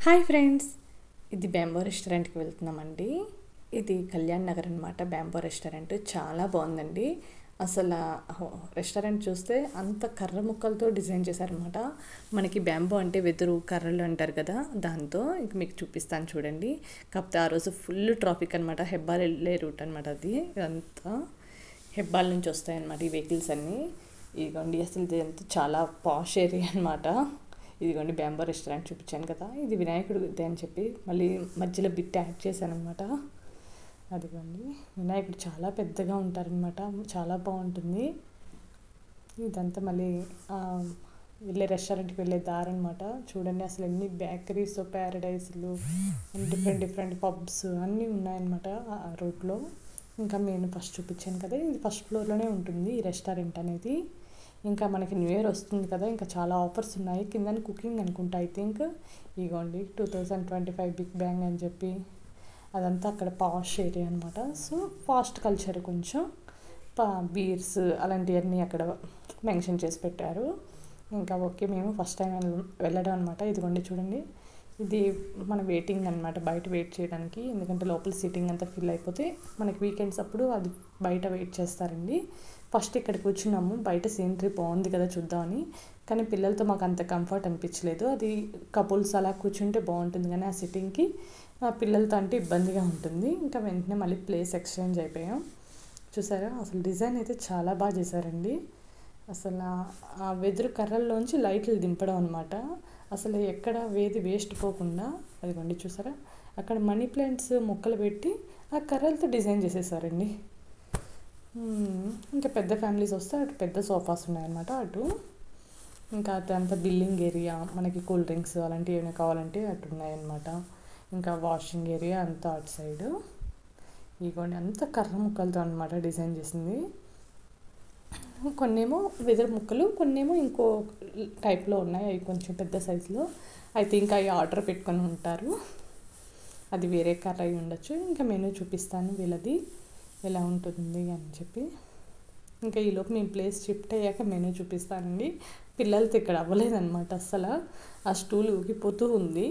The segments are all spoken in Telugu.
హాయ్ ఫ్రెండ్స్, ఇది బ్యాంబో రెస్టారెంట్కి వెళ్తున్నామండి. ఇది కళ్యాణ్ నగర్ అనమాట. బ్యాంబో రెస్టారెంట్ చాలా బాగుందండి. అసలు రెస్టారెంట్ చూస్తే అంత కర్ర ముక్కలతో డిజైన్ చేశారనమాట. మనకి బ్యాంబో అంటే వెదురు కర్రలు అంటారు కదా, దాంతో ఇంక మీకు చూపిస్తాను చూడండి. కాకపోతే ఆ రోజు ఫుల్ ట్రాఫిక్ అనమాట. హెబ్బాల్ వెళ్ళే రూట్ అనమాట అది. ఇదంతా హెబ్బాల్ నుంచి వస్తాయన్నమాట ఈ వెహికల్స్ అన్నీ. ఇదిగోండి, అసలు ఇది అంతా చాలా పాష్ ఏరియా అనమాట. ఇదిగోండి బ్యాంబో రెస్టారెంట్ చూపించాను కదా, ఇది వినాయకుడు అని చెప్పి మళ్ళీ మధ్యలో బిట్ యాడ్ చేశాను అనమాట. అదిగోండి, వినాయకుడు చాలా పెద్దగా ఉంటారనమాట, చాలా బాగుంటుంది. ఇదంతా మళ్ళీ వెళ్ళే రెస్టారెంట్కి వెళ్ళే దారి అనమాట. చూడండి అసలు ఎన్ని బేకరీస్, ప్యారడైస్లు, డిఫరెంట్ పబ్స్ అన్నీ ఉన్నాయన్నమాట ఆ రూట్లో. ఇంకా నేను ఫస్ట్ చూపించాను కదా, ఇది ఫస్ట్ ఫ్లోర్లోనే ఉంటుంది ఈ రెస్టారెంట్ అనేది. ఇంకా మనకి న్యూ ఇయర్ వస్తుంది కదా, ఇంకా చాలా ఆఫర్స్ ఉన్నాయి. కింద కుకింగ్ అనుకుంటా ఐ థింక్. ఇగోండి 2025 బిగ్ బ్యాంగ్ అని చెప్పి అదంతా అక్కడ పాష్ ఏరియా అనమాట. సో ఫాస్ట్ కల్చర్ కొంచెం బీర్స్ అలాంటివన్నీ అక్కడ మెన్షన్ చేసి పెట్టారు. ఇంకా ఓకే, మేము ఫస్ట్ టైం వెళ్ళడం అనమాట. ఇదిగోండి చూడండి, ఇది మన వెయిటింగ్ అనమాట, బయట వెయిట్ చేయడానికి. ఎందుకంటే లోపల సీటింగ్ అంతా ఫిల్ అయిపోతే మనకి వీకెండ్స్ అప్పుడు అది బయట వెయిట్ చేస్తారండి. ఫస్ట్ ఇక్కడ కూర్చున్నాము, బయట సీనరీ బాగుంది కదా చూద్దామని. కానీ పిల్లలతో మాకు అంత కంఫర్ట్ అనిపించలేదు. అది కపుల్స్ అలా కూర్చుంటే బాగుంటుంది, కానీ ఆ సిట్టింగ్కి పిల్లలతో అంటే ఇబ్బందిగా ఉంటుంది. ఇంకా వెంటనే మళ్ళీ ప్లేస్ ఎక్స్చేంజ్ అయిపోయాం. చూసారా అసలు డిజైన్ అయితే చాలా బాగా చేశారండి. అసలు ఆ వెదురు కర్రల్లోంచి లైట్లు దింపడం అనమాట. అసలు ఎక్కడ వేస్ట్ పోకుండా. అదిగోండి చూసారా, అక్కడ మనీ ప్లాంట్స్ మొక్కలు పెట్టి ఆ కర్రలతో డిజైన్ చేసేసారండి. ఇంకా పెద్ద ఫ్యామిలీస్ వస్తే అటు పెద్ద సోఫాస్ ఉన్నాయన్నమాట అటు. ఇంకా అదంతా బిల్లింగ్ ఏరియా, మనకి కూల్ డ్రింక్స్ అలాంటివి ఏమైనా కావాలంటే అటు ఉన్నాయన్నమాట. ఇంకా వాషింగ్ ఏరియా అంతా అటు సైడు. ఇదిగోండి అంత కర్ర ముక్కలతో అనమాట డిజైన్ చేసింది. కొన్నేమో వెదురు ముక్కలు, కొన్నేమో ఇంకో టైప్లో ఉన్నాయి, అవి కొంచెం పెద్ద సైజులో. అయితే ఇంకా అవి ఆర్డర్ పెట్టుకొని ఉంటారు, అది వేరే కర్ర అయి ఉండొచ్చు. ఇంకా మెనూ చూపిస్తాను వీళ్ళది ఎలా ఉంటుంది అని చెప్పి. ఇంకా ఈలోపు మేము ప్లేస్ షిఫ్ట్ అయ్యాక మెనూ చూపిస్తానండి. పిల్లలతో ఇక్కడ అవ్వలేదన్నమాట అస్సలు. ఆ స్టూల్ ఊగిపోతూ ఉంది.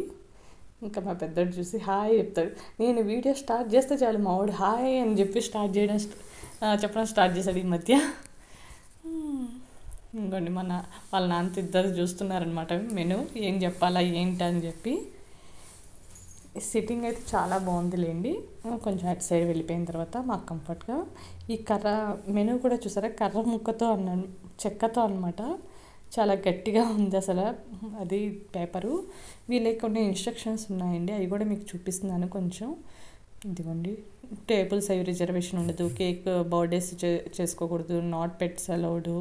ఇంకా మా పెద్దోడు చూసి హాయ్ చెప్తాడు. నేను వీడియో స్టార్ట్ చేస్తే చాలు మా వాడు హాయ్ అని చెప్పి చెప్పడం స్టార్ట్ చేశాడు ఈ మధ్య. ఇంకోండి వాళ్ళ నాన్నతో ఇద్దరు చూస్తున్నారనమాట మెనూ ఏం చెప్పాలా ఏంటి అని చెప్పి. సిట్టింగ్ అయితే చాలా బాగుందిలేండి. కొంచెం అటు సైడ్ వెళ్ళిపోయిన తర్వాత మాకు కంఫర్ట్గా. ఈ కర్ర మెనూ కూడా చూసారా, కర్ర ముక్కతో చెక్కతో అనమాట. చాలా గట్టిగా ఉంది అసలు అది పేపరు. వీళ్ళకి కొన్ని ఇన్స్ట్రక్షన్స్ ఉన్నాయండి, అవి కూడా మీకు చూపిస్తున్నాను కొంచెం. ఇదిగోండి, టేబుల్స్ అవి రిజర్వేషన్ ఉండదు, కేక్ బర్త్డేస్ చేసుకోకూడదు, not pets allowed,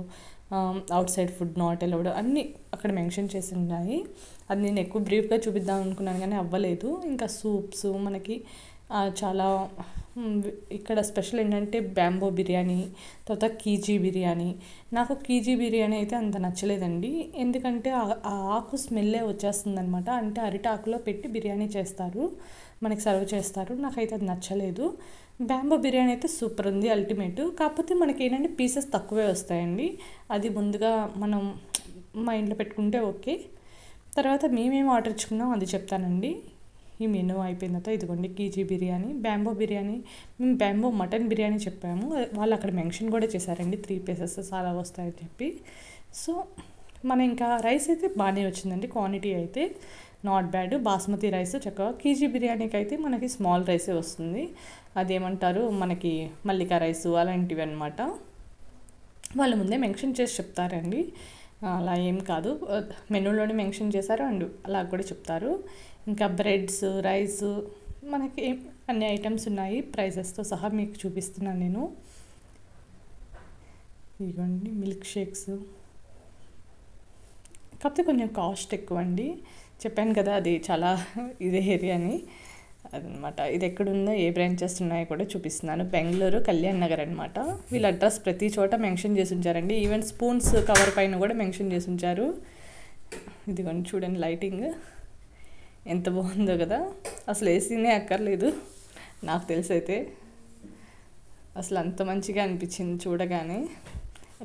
out side food not allowed అన్నీ అక్కడ మెన్షన్ చేసి ఉన్నాయి. అది నేను ఎక్కువ బ్రీఫ్గా చూపిద్దాం అనుకున్నాను కానీ అవ్వలేదు. ఇంకా సూప్స్ మనకి చాలా. ఇక్కడ స్పెషల్ ఏంటంటే బ్యాంబో బిర్యానీ, తర్వాత కీజీ బిర్యానీ. నాకు కీజీ బిర్యానీ అయితే అంత నచ్చలేదండి, ఎందుకంటే ఆ ఆకు స్మెల్లే వచ్చేస్తుంది అనమాట. అంటే అరిటాకులో పెట్టి బిర్యానీ చేస్తారు, మనకి సర్వ్ చేస్తారు. నాకైతే అది నచ్చలేదు. బ్యాంబో బిర్యానీ అయితే సూపర్ ఉంది, అల్టిమేట్. కాకపోతే మనకి ఏంటంటే పీసెస్ తక్కువే వస్తాయండి. అది ముందుగా మనం మైండ్లో పెట్టుకుంటే ఓకే. తర్వాత మేమేం ఆర్డర్ ఇచ్చుకున్నాం అది చెప్తానండి. ఈ మెనూ అయిపోయిన తర్వాత ఇదిగోండి కీజీ బిర్యానీ, బ్యాంబో బిర్యానీ. మేము బ్యాంబో మటన్ బిర్యానీ చెప్పాము, వాళ్ళు అక్కడ మెన్షన్ కూడా చేశారండి 3 పీసెస్ చాలా వస్తాయని చెప్పి. సో మన ఇంకా రైస్ అయితే బాగానే వచ్చిందండి, క్వాంటిటీ అయితే నాట్ బ్యాడ్. బాస్మతి రైస్ చక్కగా. కీజీ బిర్యానీకి అయితే మనకి స్మాల్ రైసే వస్తుంది, అదేమంటారు మనకి మల్లికా రైసు అలాంటివి అనమాట. వాళ్ళు ముందే మెన్షన్ చేసి చెప్తారండి, అలా ఏం కాదు, మెనూలోనే మెన్షన్ చేశారు అండ్ అలా కూడా చెప్తారు. ఇంకా బ్రెడ్స్, రైస్, మనకి అన్ని ఐటమ్స్ ఉన్నాయి, ప్రైజెస్తో సహా మీకు చూపిస్తున్నాను నేను. ఇదిగోండి మిల్క్ షేక్స్, కాకపోతే కొంచెం కాస్ట్ ఎక్కువ అండి. చెప్పాను కదా అది చాలా ఇదే ఏరియా అని, అదనమాట. ఇది ఎక్కడుందో ఏ బ్రాంచెస్ ఉన్నాయో కూడా చూపిస్తున్నాను. బెంగళూరు కళ్యాణ్ నగర్ అనమాట. వీళ్ళ అడ్రస్ ప్రతి చోట మెన్షన్ చేసి ఉంచారండి, ఈవెన్ స్పూన్స్ కవర్ పైన కూడా మెన్షన్ చేసి ఉంచారు. ఇదిగోండి చూడండి లైటింగ్ ఎంత బాగుందో కదా, అసలు ఏసీనే అక్కర్లేదు నాకు తెలిసైతే. అసలు అంత మంచిగా అనిపించింది చూడగానే.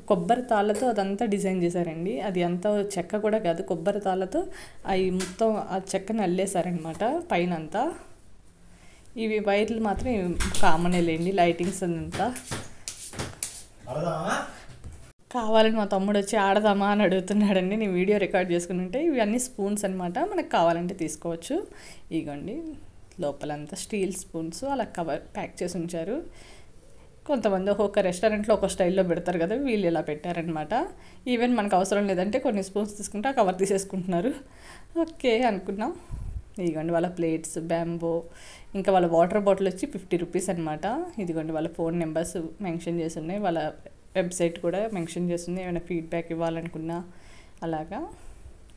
కొబ్బరి తాళ్ళతో అదంతా డిజైన్ చేశారండి. అది అంతా చెక్క కూడా కాదు, కొబ్బరి తాళ్ళతో అవి మొత్తం ఆ చెక్కని అల్లేశారనమాట పైన అంతా. ఇవి వైర్లు మాత్రం కామనే లేండి, లైటింగ్స్ అంతా. కావాలని మా తమ్ముడు వచ్చి ఆడదామా అని అడుగుతున్నాడండి. నేను వీడియో రికార్డ్ చేసుకుని ఉంటే. ఇవి అన్నీ స్పూన్స్ అనమాట, మనకు కావాలంటే తీసుకోవచ్చు. ఇగోండి లోపలంతా స్టీల్ స్పూన్స్ అలా కవర్ ప్యాక్ చేసి ఉంచారు. కొంతమంది ఒక్కొక్క రెస్టారెంట్లో ఒక స్టైల్లో పెడతారు కదా, వీళ్ళు ఇలా పెట్టారనమాట. ఈవెన్ మనకు అవసరం లేదంటే కొన్ని స్పూన్స్ తీసుకుంటే ఆ కవర్ తీసేసుకుంటున్నారు. ఓకే అనుకున్నాం. ఇదిగోండి వాళ్ళ ప్లేట్స్ బ్యాంబో. ఇంకా వాళ్ళ వాటర్ బాటిల్ వచ్చి 50 రూపీస్ అనమాట. ఇదిగోండి వాళ్ళ ఫోన్ నెంబర్స్ మెన్షన్ చేసి ఉన్నాయి, వాళ్ళ వెబ్సైట్ కూడా మెన్షన్ చేస్తుంది, ఏమైనా ఫీడ్బ్యాక్ ఇవ్వాలనుకున్నా అలాగా.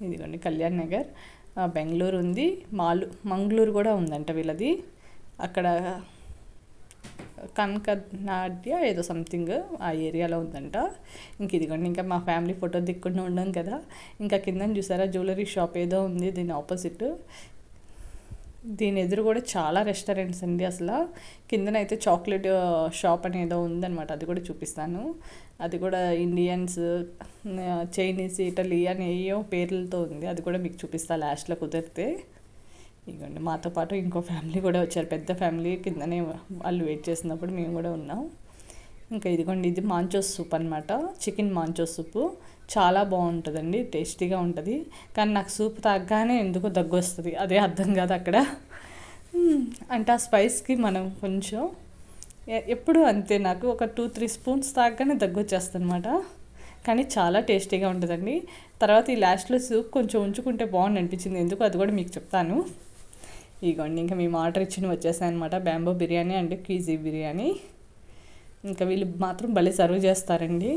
ఇదిగోండి కళ్యాణ్ నగర్, బెంగళూరు ఉంది, మంగళూరు కూడా ఉందంట వీళ్ళది. అక్కడ కనకనాడ్య ఏదో సంథింగ్ ఆ ఏరియాలో ఉందంట. ఇంక ఇదిగోండి ఇంకా మా ఫ్యామిలీ ఫోటో దిక్కుండా ఉండం కదా. ఇంకా కింద చూసారా జ్యువెలరీ షాప్ ఏదో ఉంది దీని ఆపోజిట్. దీని ఎదురు కూడా చాలా రెస్టారెంట్స్ అండి. అసలు కిందనైతే చాక్లెట్ షాప్ అనేదో ఉందన్నమాట, అది కూడా చూపిస్తాను. అది కూడా ఇండియన్స్, చైనీస్, ఇటలీ అని ఏయో పేర్లతో ఉంది, అది కూడా మీకు చూపిస్తా లాస్ట్లో కుదిరితే. ఇదిగోండి మాతో పాటు ఇంకో ఫ్యామిలీ కూడా వచ్చారు, పెద్ద ఫ్యామిలీ. కిందనే వాళ్ళు వెయిట్ చేసినప్పుడు మేము కూడా ఉన్నాం. ఇంకా ఇదిగోండి ఇది మాంచోస్ సూప్ అనమాట, చికెన్ మాంచోస్ సూపు. చాలా బాగుంటుందండి, టేస్టీగా ఉంటుంది. కానీ నాకు సూప్ తాగగానే ఎందుకో దగ్గు వస్తుంది, అదే అర్థం కాదు అక్కడ. అంటే ఆ స్పైస్కి మనం కొంచెం ఎప్పుడు అంతే, నాకు ఒక 2-3 స్పూన్స్ తాగగానే దగ్గు వచ్చేస్తుంది అనమాట. కానీ చాలా టేస్టీగా ఉంటుందండి. తర్వాత ఈ లాస్ట్లో సూప్ కొంచెం ఉంచుకుంటే బాగుంది అనిపించింది, ఎందుకు అది కూడా మీకు చెప్తాను. ఇదిగోండి ఇంకా మేము ఆర్డర్ ఇచ్చిన వచ్చేసాయి అనమాట, బ్యాంబో బిర్యానీ అండ్ కీజీ బిర్యానీ. ఇంకా వీళ్ళు మాత్రం భలే సర్వ్ చేస్తారండి.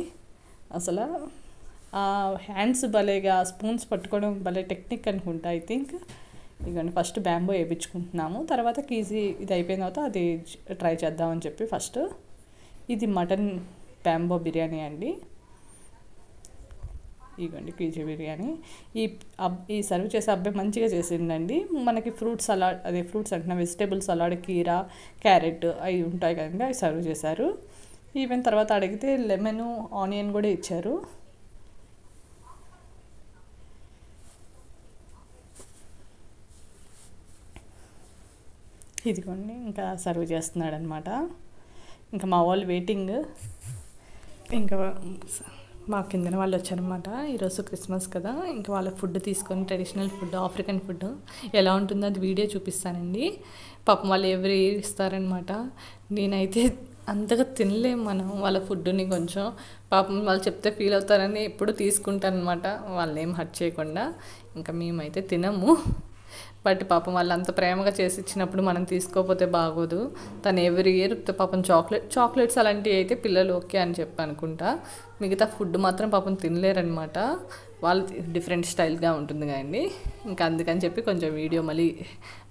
అసలు ఆ హ్యాండ్స్ భలేగా స్పూన్స్ పట్టుకోవడం భలే టెక్నిక్ అనుకుంటా ఐ థింక్. ఇదిగోండి ఫస్ట్ బ్యాంబో వేయించుకుంటున్నాము, తర్వాత కీజీ ఇది అయిపోయిన తర్వాత అది ట్రై చేద్దామని చెప్పి ఫస్ట్. ఇది మటన్ బ్యాంబో బిర్యానీ అండి. ఇదిగోండి కీజీ బిర్యానీ. ఈ సర్వ్ చేసే అబ్బాయి మంచిగా చేసిందండి. మనకి ఫ్రూట్స్ సలాడ్, అదే ఫ్రూట్స్ అంటున్నా, వెజిటేబుల్ సలాడ్, కీరా, క్యారెట్ అవి ఉంటాయి కదండి, అవి సర్వ్ చేశారు. ఈవెన్ తర్వాత అడిగితే లెమన్, ఆనియన్ కూడా ఇచ్చారు. ఇదిగోండి ఇంకా సర్వ్ చేస్తున్నాడు అనమాట. ఇంకా మా వాళ్ళు వెయిటింగ్. ఇంకా మా కిందన వాళ్ళు వచ్చారనమాట, ఈరోజు క్రిస్మస్ కదా. ఇంకా వాళ్ళ ఫుడ్ తీసుకొని, ట్రెడిషనల్ ఫుడ్, ఆఫ్రికన్ ఫుడ్ ఎలా ఉంటుందో అది వీడియో చూపిస్తానండి. పాపం వాళ్ళు ఎవరు ఇస్తారనమాట. నేనైతే అంతగా తినలేము మనం వాళ్ళ ఫుడ్ని, కొంచెం పాపం వాళ్ళు చెప్తే ఫీల్ అవుతారని ఎప్పుడు తీసుకుంటాను అనమాట, వాళ్ళని ఏం హర్ట్ చేయకుండా. ఇంకా మేమైతే తినము, బట్ పాపం వాళ్ళు అంత ప్రేమగా చేసి ఇచ్చినప్పుడు మనం తీసుకోకపోతే బాగోదు. తను ఎవ్రీ ఇయర్ పాపం చాక్లెట్స్ అలాంటివి అయితే పిల్లలు ఓకే అని చెప్పి అనుకుంటా, మిగతా ఫుడ్ మాత్రం పాపం తినలేరనమాట. వాళ్ళు డిఫరెంట్ స్టైల్గా ఉంటుంది కదండి. ఇంకా అందుకని చెప్పి కొంచెం వీడియో మళ్ళీ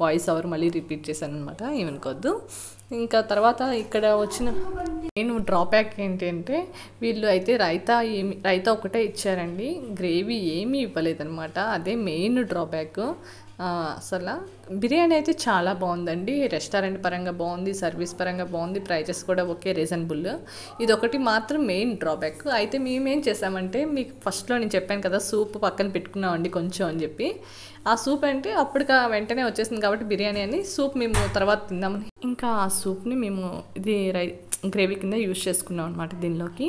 వాయిస్ ఓవర్ మళ్ళీ రిపీట్ చేశాను అనమాట, ఏమనుకోవద్దు. ఇంకా తర్వాత ఇక్కడ వచ్చిన మెయిన్ డ్రాబ్యాక్ ఏంటి అంటే, వీళ్ళు అయితే రైతా ఒకటే ఇచ్చారండి, గ్రేవీ ఏమీ ఇవ్వలేదన్నమాట. అదే మెయిన్ డ్రాబ్యాక్. అసలు బిర్యానీ అయితే చాలా బాగుందండి, రెస్టారెంట్ పరంగా బాగుంది, సర్వీస్ పరంగా బాగుంది, ప్రైజెస్ కూడా ఓకే రీజనబుల్. ఇదొకటి మాత్రం మెయిన్ డ్రాబ్యాక్. అయితే మేమేం చేసామంటే, మీకు ఫస్ట్లో నేను చెప్పాను కదా సూప్ పక్కన పెట్టుకున్నామండి కొంచెం అని చెప్పి. ఆ సూప్ అంటే అప్పటికి వెంటనే వచ్చేసింది కాబట్టి బిర్యానీ అని, సూప్ మేము తర్వాత తిందామని ఇంకా ఆ సూప్ని మేము ఇది గ్రేవీ కింద యూజ్ చేసుకున్నాం అనమాట దీనిలోకి.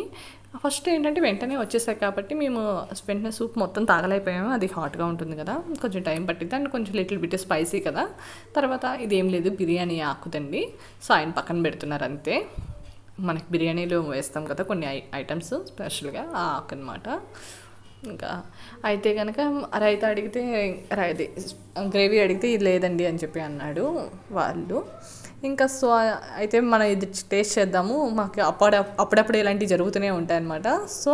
ఫస్ట్ ఏంటంటే వెంటనే వచ్చేసాయి కాబట్టి మేము వెంటనే సూప్ మొత్తం తాగలేకపోయాము, అది హాట్గా ఉంటుంది కదా, కొంచెం టైం పట్టింది అండ్ కొంచెం లిటిల్ బిట్ స్పైసీ కదా. తర్వాత ఇదేం లేదు బిర్యానీ ఆకుదండి, సో ఆయన పక్కన పెడుతున్నారు అంతే. మనకి బిర్యానీలో వేస్తాం కదా కొన్ని ఐటమ్స్ స్పెషల్గా, ఆ ఆకు అనమాట. ఇంకా అయితే కనుక రైతా అడిగితే గ్రేవీ అడిగితే ఇది లేదండి అని చెప్పి అన్నాడు వాళ్ళు. ఇంకా సో అయితే మనం ఇది టేస్ట్ చేద్దాము, మాకు అప్పుడప్పుడు ఇలాంటివి జరుగుతూనే ఉంటాయన్నమాట. సో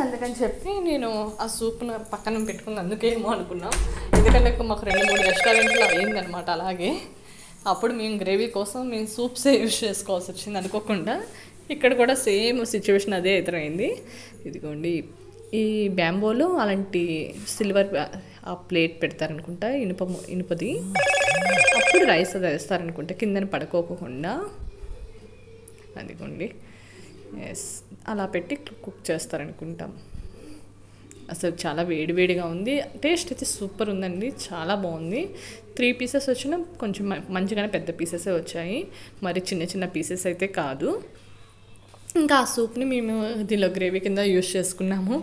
అందుకని చెప్పి నేను ఆ సూప్ను పక్కన పెట్టుకుని అందుకేమో అనుకున్నాం, ఎందుకంటే మాకు 2-3 రెస్టారెంట్లు అయిందనమాట అలాగే. అప్పుడు మేము గ్రేవీ కోసం మేము సూప్సే యూజ్ చేసుకోవాల్సి వచ్చింది అనుకోకుండా. ఇక్కడ కూడా సేమ్ సిచ్యువేషన్ అదే ఎదురైంది. ఇదిగోండి ఈ బ్యాంబోలో అలాంటి సిల్వర్ ఆ ప్లేట్ పెడతారనుకుంటా, ఇనుపది. అప్పుడు రైస్ అది వేస్తారనుకుంటా కిందన పడుకోకుండా. అదిగోండి ఎస్, అలా పెట్టి కుక్ చేస్తారనుకుంటాం. అసలు చాలా వేడివేడిగా ఉంది. టేస్ట్ అయితే సూపర్ ఉందండి, చాలా బాగుంది. 3 పీసెస్ వచ్చినా కొంచెం మంచిగానే పెద్ద పీసెసే వచ్చాయి, మరి చిన్న చిన్న పీసెస్ అయితే కాదు. ఇంకా ఆ సూప్ని మేము దీనిలో గ్రేవీ కింద యూజ్ చేసుకున్నాము.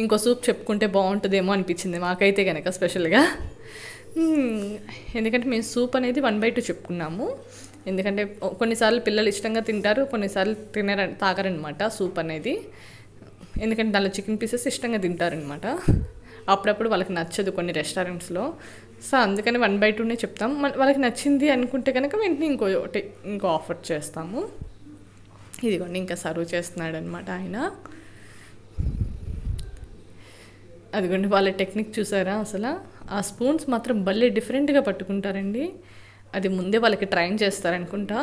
ఇంకో సూప్ చెప్పుకుంటే బాగుంటుందేమో అనిపించింది మాకైతే కనుక స్పెషల్గా. ఎందుకంటే మేము సూప్ అనేది 1/2 చెప్పుకున్నాము. ఎందుకంటే కొన్నిసార్లు పిల్లలు ఇష్టంగా తింటారు, కొన్నిసార్లు తాగరనమాట సూప్ అనేది. ఎందుకంటే దానిలో చికెన్ పీసెస్ ఇష్టంగా తింటారనమాట. అప్పుడప్పుడు వాళ్ళకి నచ్చదు కొన్ని రెస్టారెంట్స్లో. సో అందుకని 1/2 చెప్తాం. వాళ్ళకి నచ్చింది అనుకుంటే కనుక వెంటనే ఇంకో ఆఫర్ చేస్తాము. ఇదిగోండి ఇంకా సర్వ్ చేస్తున్నాడు అనమాట ఆయన. అదిగోండి వాళ్ళ టెక్నిక్ చూసారా, అసలు ఆ స్పూన్స్ మాత్రం భలే డిఫరెంట్గా పట్టుకుంటారండి. అది ముందే వాళ్ళకి ట్రైన్ చేస్తారనుకుంటా.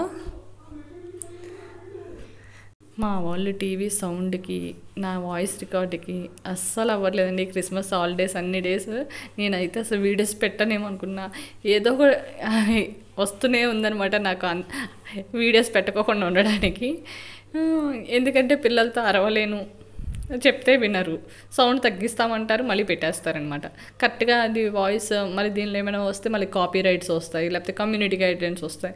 మా వాళ్ళు టీవీ సౌండ్కి నా వాయిస్ రికార్డ్కి అస్సలు అవ్వట్లేదండి. క్రిస్మస్ హాలిడేస్ అన్ని డేస్ నేనైతే అసలు వీడియోస్ పెట్టనేమో అనుకున్నా, ఏదో ఒక వస్తూనే ఉందనమాట నాకు వీడియోస్ పెట్టుకోకుండా ఉండడానికి. ఎందుకంటే పిల్లలతో అరవలేను, చెప్తే వినరు, సౌండ్ తగ్గిస్తామంటారు, మళ్ళీ పెట్టేస్తారనమాట. కరెక్ట్గా అది వాయిస్ మళ్ళీ దీనిలో ఏమైనా వస్తే మళ్ళీ కాపీ రైట్స్ వస్తాయి, లేకపోతే కమ్యూనిటీ గైడ్లైన్స్ వస్తాయి.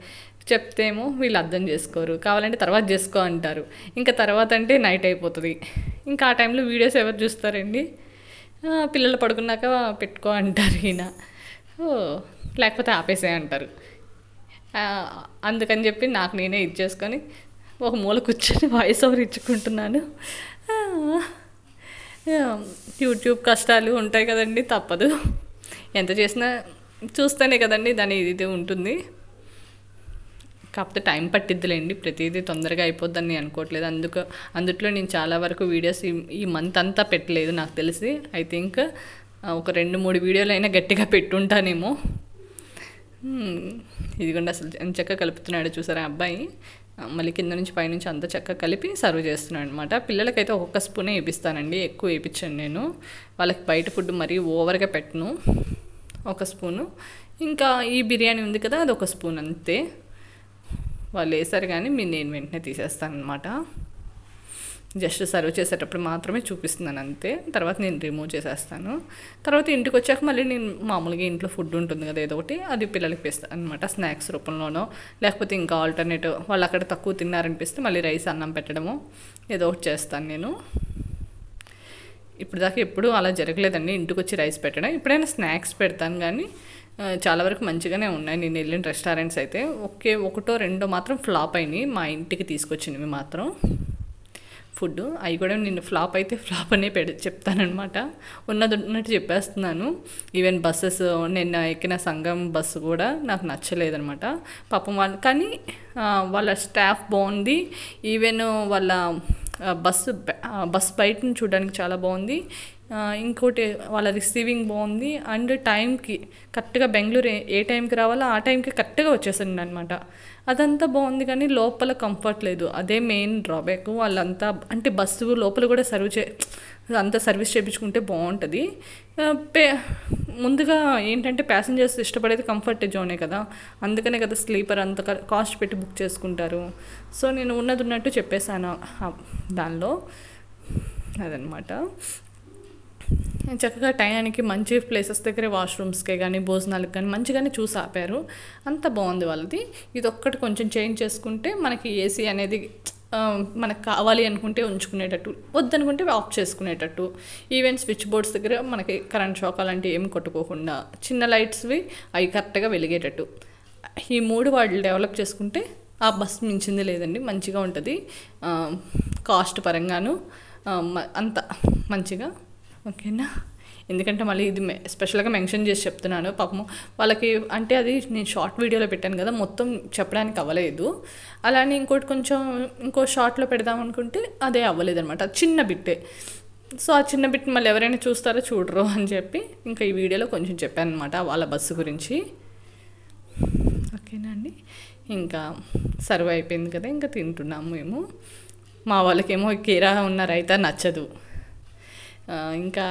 చెప్తేమో వీళ్ళు అర్థం చేసుకోరు, కావాలంటే తర్వాత చేసుకో అంటారు. ఇంకా తర్వాత అంటే నైట్ అయిపోతుంది. ఇంకా ఆ టైంలో వీడియోస్ ఎవరు చూస్తారండి? పిల్లలు పడుకున్నాక పెట్టుకో అంటారు ఈయన, లేకపోతే ఆపేసే అంటారు. అందుకని చెప్పి నాకు నేనే ఇచ్చేసుకొని ఒక మూల కూర్చొని వాయిస్ ఓవర్ ఇచ్చుకుంటున్నాను. యూట్యూబ్ కష్టాలు ఉంటాయి కదండి, తప్పదు. ఎంత చేసినా చూస్తేనే కదండి దాని ఇది ఉంటుంది. కాకపోతే టైం పట్టిద్దులేండి, ప్రతిదీ తొందరగా అయిపోద్దని అనుకోవట్లేదు. అందుట్లో నేను చాలా వరకు వీడియోస్ ఈ మంత్ అంతా పెట్టలేదు నాకు తెలిసి. ఐ థింక్ ఒక 2-3 వీడియోలు అయినా గట్టిగా పెట్టుంటానేమో. ఇదిగోండి అసలు ఎంత చక్కగా కలుపుతున్నాడు చూసారా అబ్బాయి. మళ్ళీ కింద నుంచి పైనుంచి అంత చక్కగా కలిపి సర్వ్ చేస్తున్నాడు అనమాట. పిల్లలకైతే ఒక్కొక్క స్పూనే వేపిస్తానండి, ఎక్కువ వేయించాను నేను. వాళ్ళకి బయట ఫుడ్ మరీ ఓవర్గా పెట్టను, 1 స్పూను. ఇంకా ఈ బిర్యానీ ఉంది కదా, అది 1 స్పూన్ అంతే. వాళ్ళు వేసారు కానీ నేను వెంటనే తీసేస్తాను అనమాట. జస్ట్ సర్వ్ చేసేటప్పుడు మాత్రమే చూపిస్తున్నాను అంతే, తర్వాత నేను రిమూవ్ చేసేస్తాను. తర్వాత ఇంటికి వచ్చాక మళ్ళీ నేను మామూలుగా ఇంట్లో ఫుడ్ ఉంటుంది కదా ఏదో ఒకటి, అది పిల్లలకి వేస్తాను అనమాట, స్నాక్స్ రూపంలోనో, లేకపోతే ఇంకా ఆల్టర్నేటివ్ వాళ్ళు అక్కడ తక్కువ తిన్నారనిపిస్తే మళ్ళీ రైస్ అన్నం పెట్టడమో ఏదో ఒకటి చేస్తాను నేను. ఇప్పుడు దాకా ఎప్పుడూ అలా జరగలేదండి, ఇంటికి వచ్చి రైస్ పెట్టడం. ఎప్పుడైనా స్నాక్స్ పెడతాను కానీ చాలా వరకు మంచిగానే ఉన్నాయి నేను వెళ్ళిన రెస్టారెంట్స్ అయితే. 1-2 మాత్రం ఫ్లాప్ అయినాయి, మా ఇంటికి తీసుకొచ్చినవి మాత్రం ఫుడ్. అవి కూడా నేను ఫ్లాప్ అయితే ఫ్లాప్ అనే చెప్తానమాట, ఉన్నట్టు చెప్పేస్తున్నాను. ఈవెన్ బస్సెస్, నిన్న ఎక్కిన సంఘం బస్సు కూడా నాకు నచ్చలేదనమాట పాపం వాళ్ళు. కానీ వాళ్ళ స్టాఫ్ బాగుంది, ఈవెన్ వాళ్ళ బస్ బయటను చూడడానికి చాలా బాగుంది. ఇంకోటి వాళ్ళ రిసీవింగ్ బాగుంది. అండ్ టైంకి కరెక్ట్గా బెంగళూరు ఏ టైంకి రావాలో ఆ టైంకి కరెక్ట్గా వచ్చేసింది అనమాట. అదంతా బాగుంది కానీ లోపల కంఫర్ట్ లేదు, అదే మెయిన్ డ్రాబ్యాక్. వాళ్ళంతా అంటే బస్సు లోపల కూడా అంతా సర్వీస్ చేయించుకుంటే బాగుంటుంది. ముందుగా ఏంటంటే ప్యాసింజర్స్ ఇష్టపడేది కంఫర్ట్ జోనే కదా, అందుకనే కదా స్లీపర్ అంత కాస్ట్ పెట్టి బుక్ చేసుకుంటారు. సో నేను ఉన్నట్టు చెప్పేశాను దానిలో, అదనమాట. చక్కగా టైంకి మంచి ప్లేసెస్ దగ్గరే వాష్రూమ్స్కే కానీ భోజనాలకు కానీ మంచిగానే చూసి ఆపారు, అంత బాగుంది వాళ్ళది. ఇది ఒక్కటి కొంచెం చేంజ్ చేసుకుంటే మనకి ఏసీ అనేది మనకు కావాలి అనుకుంటే ఉంచుకునేటట్టు, వద్దనుకుంటే ఆఫ్ చేసుకునేటట్టు. ఈవెన్ స్విచ్ బోర్డ్స్ దగ్గర మనకి కరెంట్ షాక్ అలాంటివి ఏమి కొట్టుకోకుండా చిన్న లైట్స్వి అవి కరెక్ట్గా వెలిగేటట్టు, ఈ 3 వాళ్ళు డెవలప్ చేసుకుంటే ఆ బస్ మించింది లేదండి, మంచిగా ఉంటుంది. కాస్ట్ పరంగాను అంత మంచిగా, ఓకేనా. ఎందుకంటే మళ్ళీ ఇది స్పెషల్గా మెన్షన్ చేసి చెప్తున్నాను, పాపము వాళ్ళకి అంటే అది నేను షార్ట్ వీడియోలో పెట్టాను కదా, మొత్తం చెప్పడానికి అవ్వలేదు. అలానే ఇంకో షార్ట్లో పెడదాం అనుకుంటే అదే అవ్వలేదు అనమాట, చిన్న బిట్టే. సో ఆ చిన్న బిట్ మళ్ళీ ఎవరైనా చూస్తారో చూడరు అని చెప్పి ఇంకా ఈ వీడియోలో కొంచెం చెప్పాను అనమాట వాళ్ళ బస్సు గురించి, ఓకేనా అండి. ఇంకా సర్వ్ అయిపోయింది కదా, ఇంకా తింటున్నాము మేము. మా వాళ్ళకేమో కీరా ఉన్న రైతా నచ్చదు, ఇంకా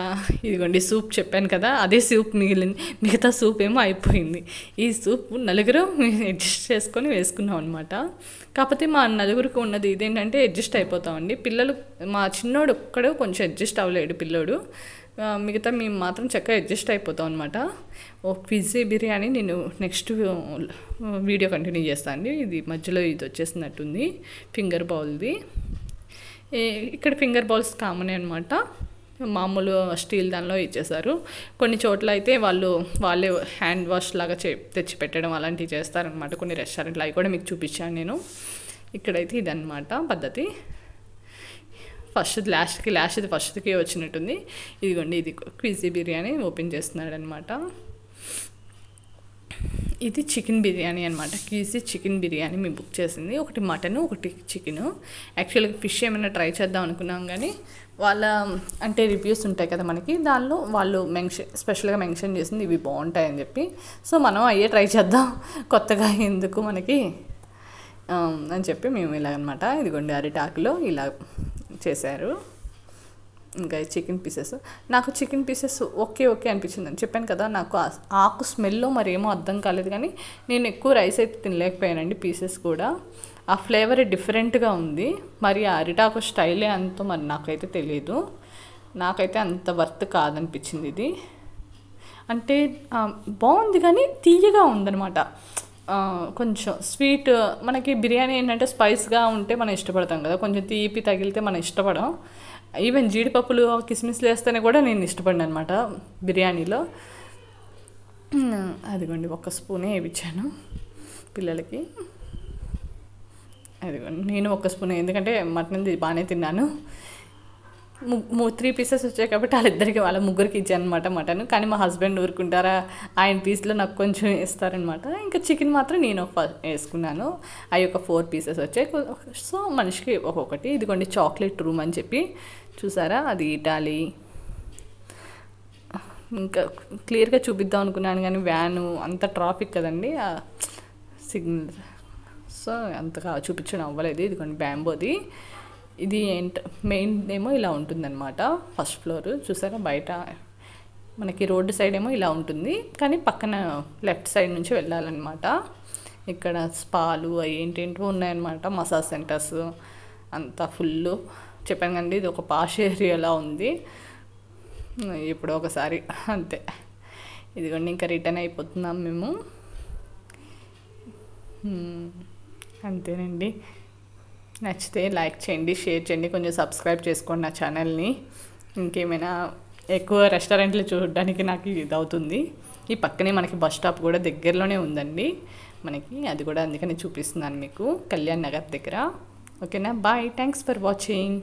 ఇదిగోండి సూప్ చెప్పాను కదా, అదే సూప్ మిగిలింది. మిగతా సూప్ ఏమో అయిపోయింది. ఈ సూప్ నలుగురు అడ్జస్ట్ చేసుకొని వేసుకున్నాం అనమాట. కాకపోతే మా నలుగురికి ఉన్నది ఇదేంటంటే అడ్జస్ట్ అయిపోతామండి. పిల్లలు మా చిన్నోడు ఒక్కడు కొంచెం అడ్జస్ట్ అవ్వలేడు పిల్లోడు. మిగతా మేము మాత్రం చక్కగా అడ్జస్ట్ అయిపోతాం అనమాట. పిజ్జా బిర్యానీ నేను నెక్స్ట్ వీడియో కంటిన్యూ చేస్తాను అండి. ఇది మధ్యలో ఇది వచ్చేసినట్టుంది ఫింగర్ బౌల్ది. ఇక్కడ ఫింగర్ బౌల్స్ కామనే అనమాట. మామూలు స్టీల్ దానిలో ఇచ్చేసారు. కొన్ని చోట్ల అయితే వాళ్ళే హ్యాండ్ వాష్ లాగా తెచ్చి పెట్టడం అలాంటివి చేస్తారనమాట కొన్ని రెస్టారెంట్లు. అవి కూడా మీకు చూపించాను నేను. ఇక్కడైతే ఇదన్నమాట పద్ధతి. ఫస్ట్కి వచ్చినట్టుంది. ఇదిగోండి ఇది పిజ్జా బిర్యానీ ఓపెన్ చేస్తున్నాడు అనమాట. ఇది చికెన్ బిర్యానీ అనమాట. క్యూజీ చికెన్ బిర్యానీ మేము బుక్ చేసింది. ఒకటి మటన్, ఒకటి చికెన్. యాక్చువల్గా ఫిష్ ఏమైనా ట్రై చేద్దాం అనుకున్నాం, కానీ వాళ్ళ అంటే రివ్యూస్ ఉంటాయి కదా మనకి, దానిలో వాళ్ళు స్పెషల్గా మెన్షన్ చేసింది ఇవి బాగుంటాయని చెప్పి. సో మనం అయ్యే ట్రై చేద్దాం, కొత్తగా ఎందుకు మనకి అని చెప్పి మేము ఇలాగనమాట. ఇదిగోండి అరిటాకులో ఇలా చేశారు. ఇంకా చికెన్ పీసెస్, నాకు చికెన్ పీసెస్ ఓకే అనిపించింది అని చెప్పాను కదా. నాకు ఆకు స్మెల్లో మరేమో అర్థం కాలేదు, కానీ నేను ఎక్కువ రైస్ అయితే తినలేకపోయానండి. పీసెస్ కూడా ఆ ఫ్లేవర్ డిఫరెంట్గా ఉంది. మరి ఆ అరిటాకు స్టైలే అంత మరి నాకైతే తెలియదు. నాకైతే అంత వర్త్ కాదనిపించింది ఇది. అంటే బాగుంది కానీ తీయగా ఉందన్నమాట. కొంచెం స్వీట్, మనకి బిర్యానీ ఏంటంటే స్పైస్గా ఉంటే మనం ఇష్టపడతాం కదా, కొంచెం తీపి తగిలితే మనం ఇష్టపడం. ఈవెన్ జీడిపప్పులు కిస్మిస్లు వేస్తేనే కూడా నేను ఇష్టపడిన అనమాట బిర్యానీలో. అదిగోండి 1 స్పూనే వేయించాను పిల్లలకి. అదిగోండి నేను 1 స్పూనే, ఎందుకంటే మటన్ బాగానే తిన్నాను. 3 పీసెస్ వచ్చాయి కాబట్టి వాళ్ళ ముగ్గురికి ఇచ్చాను అనమాట మటన్. కానీ మా హస్బెండ్ ఊరుకుంటారా, ఆయన పీస్లో నాకు కొంచెం వేస్తారనమాట. ఇంకా చికెన్ మాత్రం నేను వేసుకున్నాను. అవి ఒక 4 పీసెస్ వచ్చాయి. సో మనిషికి ఒక్కొక్కటి. ఇదిగోండి చాక్లెట్ రూమ్ అని చెప్పి చూసారా, అది ఇటాలీ. ఇంకా క్లియర్గా చూపిద్దాం అనుకున్నాను, కానీ వ్యాను అంత ట్రాఫిక్ కదండి సిగ్నల్, సో అంతగా చూపించడం అవ్వలేదు. ఇదిగోండి బ్యాంబోది. ఇది మెయిన్ ఏమో ఇలా ఉంటుందన్నమాట. ఫస్ట్ ఫ్లోర్ చూసారా, బయట మనకి రోడ్డు సైడ్ ఏమో ఇలా ఉంటుంది, కానీ పక్కన లెఫ్ట్ సైడ్ నుంచి వెళ్ళాలన్నమాట. ఇక్కడ స్పాలు అవి ఏంటేంటో ఉన్నాయన్నమాట, మసాజ్ సెంటర్స్ అంతా ఫుల్. చెప్పాను కండి ఇది ఒక పాష్ ఏరియాలా ఉంది. ఇప్పుడు ఒకసారి అంతే. ఇదిగోండి ఇంకా రిటర్న్ అయిపోతున్నాం మేము. అంతేనండి. నచ్చితే లైక్ చేయండి, షేర్ చేయండి, కొంచెం సబ్స్క్రైబ్ చేసుకోండి నా ఛానల్ని. ఇంకేమైనా ఎక్కువ రెస్టారెంట్లు చూడడానికి నాకు ఇది అవుతుంది. ఈ పక్కనే మనకి బస్ స్టాప్ కూడా దగ్గరలోనే ఉందండి మనకి, అది కూడా అందుకని చూపిస్తున్నాను మీకు, కళ్యాణ్ నగర్ దగ్గర. ఓకేనా, బాయ్, థ్యాంక్స్ ఫర్ వాచింగ్.